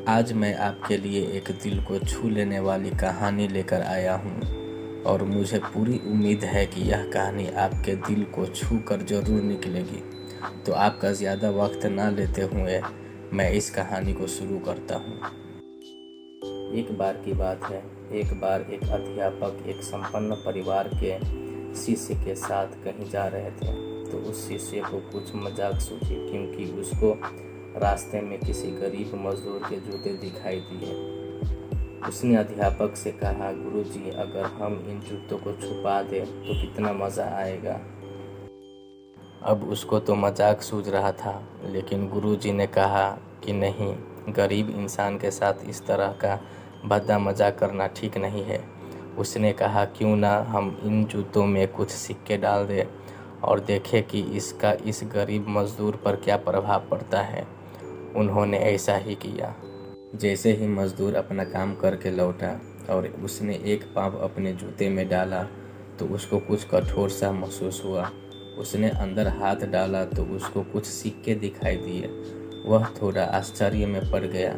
आज मैं आपके लिए एक दिल को छू लेने वाली कहानी लेकर आया हूँ और मुझे पूरी उम्मीद है कि यह कहानी आपके दिल को छू कर ज़रूर निकलेगी। तो आपका ज़्यादा वक्त ना लेते हुए मैं इस कहानी को शुरू करता हूँ। एक बार की बात है। एक बार एक अध्यापक एक संपन्न परिवार के शिष्य के साथ कहीं जा रहे थे, तो उस शिष्य को कुछ मजाक सूझी क्योंकि उसको रास्ते में किसी गरीब मजदूर के जूते दिखाई दिए। उसने अध्यापक से कहा, गुरुजी, अगर हम इन जूतों को छुपा दें तो कितना मज़ा आएगा। अब उसको तो मजाक सूझ रहा था, लेकिन गुरुजी ने कहा कि नहीं, गरीब इंसान के साथ इस तरह का भद्दा मजाक करना ठीक नहीं है। उसने कहा, क्यों ना हम इन जूतों में कुछ सिक्के डाल दें और देखें कि इसका इस गरीब मजदूर पर क्या प्रभाव पड़ता है। उन्होंने ऐसा ही किया। जैसे ही मजदूर अपना काम करके लौटा और उसने एक पाँव अपने जूते में डाला तो उसको कुछ कठोर सा महसूस हुआ। उसने अंदर हाथ डाला तो उसको कुछ सिक्के दिखाई दिए। वह थोड़ा आश्चर्य में पड़ गया।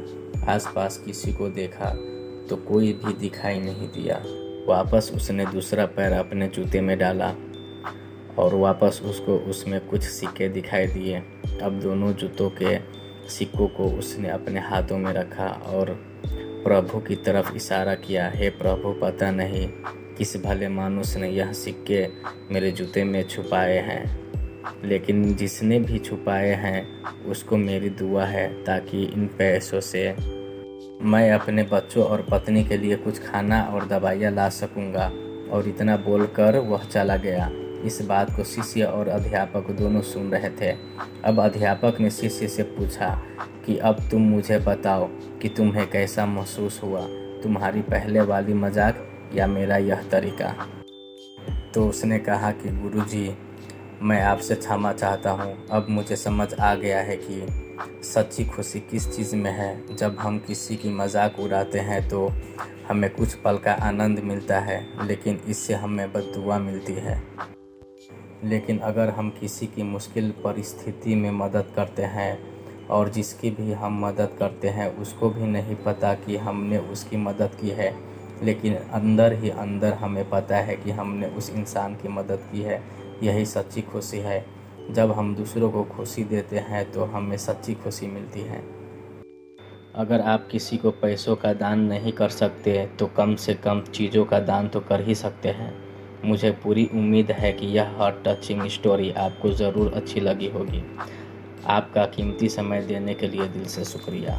आसपास किसी को देखा तो कोई भी दिखाई नहीं दिया। वापस उसने दूसरा पैर अपने जूते में डाला और वापस उसको उसमें कुछ सिक्के दिखाई दिए। अब दोनों जूतों के सिक्कों को उसने अपने हाथों में रखा और प्रभु की तरफ इशारा किया। हे प्रभु, पता नहीं किस भले मानुष ने यह सिक्के मेरे जूते में छुपाए हैं, लेकिन जिसने भी छुपाए हैं उसको मेरी दुआ है ताकि इन पैसों से मैं अपने बच्चों और पत्नी के लिए कुछ खाना और दवाइयाँ ला सकूँगा। और इतना बोलकर वह चला गया। इस बात को शिष्य और अध्यापक दोनों सुन रहे थे। अब अध्यापक ने शिष्य से पूछा कि अब तुम मुझे बताओ कि तुम्हें कैसा महसूस हुआ, तुम्हारी पहले वाली मजाक या मेरा यह तरीका। तो उसने कहा कि गुरुजी, मैं आपसे क्षमा चाहता हूँ। अब मुझे समझ आ गया है कि सच्ची खुशी किस चीज़ में है। जब हम किसी की मजाक उड़ाते हैं तो हमें कुछ पल का आनंद मिलता है, लेकिन इससे हमें बद्दुआ मिलती है। लेकिन अगर हम किसी की मुश्किल परिस्थिति में मदद करते हैं और जिसकी भी हम मदद करते हैं उसको भी नहीं पता कि हमने उसकी मदद की है, लेकिन अंदर ही अंदर हमें पता है कि हमने उस इंसान की मदद की है, यही सच्ची खुशी है। जब हम दूसरों को खुशी देते हैं तो हमें सच्ची खुशी मिलती है। अगर आप किसी को पैसों का दान नहीं कर सकते तो कम से कम चीज़ों का दान तो कर ही सकते हैं। मुझे पूरी उम्मीद है कि यह हार्ट टचिंग स्टोरी आपको ज़रूर अच्छी लगी होगी। आपका कीमती समय देने के लिए दिल से शुक्रिया।